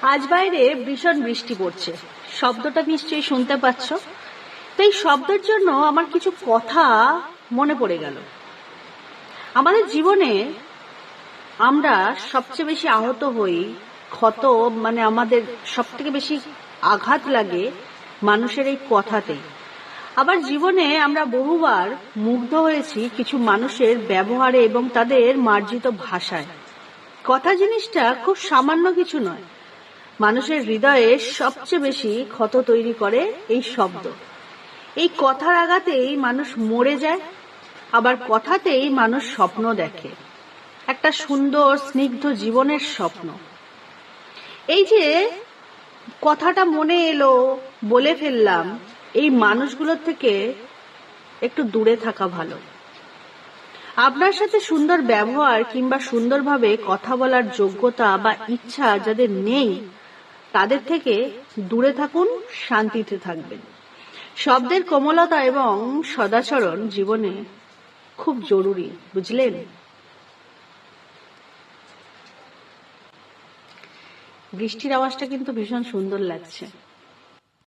আজ বাইরে ভীষণ বৃষ্টি পড়ছে, শব্দটা নিশ্চয়ই শুনতে পাচ্ছ। তো এই শব্দের জন্য আমার কিছু কথা মনে পড়ে গেল। আমাদের জীবনে আমরা সবচেয়ে বেশি আহত হই, ক্ষত মানে আমাদের সব থেকে বেশি আঘাত লাগে মানুষের এই কথাতেই। আবার জীবনে আমরা বহুবার মুগ্ধ হয়েছি কিছু মানুষের ব্যবহারে এবং তাদের মার্জিত ভাষায়। কথা জিনিসটা খুব সামান্য কিছু নয়, মানুষের হৃদয়ে সবচেয়ে বেশি ক্ষত তৈরি করে এই শব্দ। এই কথার আঘাতেই মানুষ মরে যায়, আবার কথাতেই মানুষ স্বপ্ন দেখে, একটা সুন্দর স্নিগ্ধ জীবনের স্বপ্ন। এই যে কথাটা মনে এলো, বলে ফেললাম, এই মানুষগুলোর থেকে একটু দূরে থাকা ভালো। আপনার সাথে সুন্দর ব্যবহার কিংবা সুন্দরভাবে কথা বলার যোগ্যতা বা ইচ্ছা যাদের নেই, তাদের থেকে দূরে থাকুন, শান্তিতে থাকবেন। শব্দের কোমলতা এবং সদাচরণ জীবনে খুব জরুরি, বুঝলেন? বৃষ্টির আওয়াজটা কিন্তু ভীষণ সুন্দর লাগছে।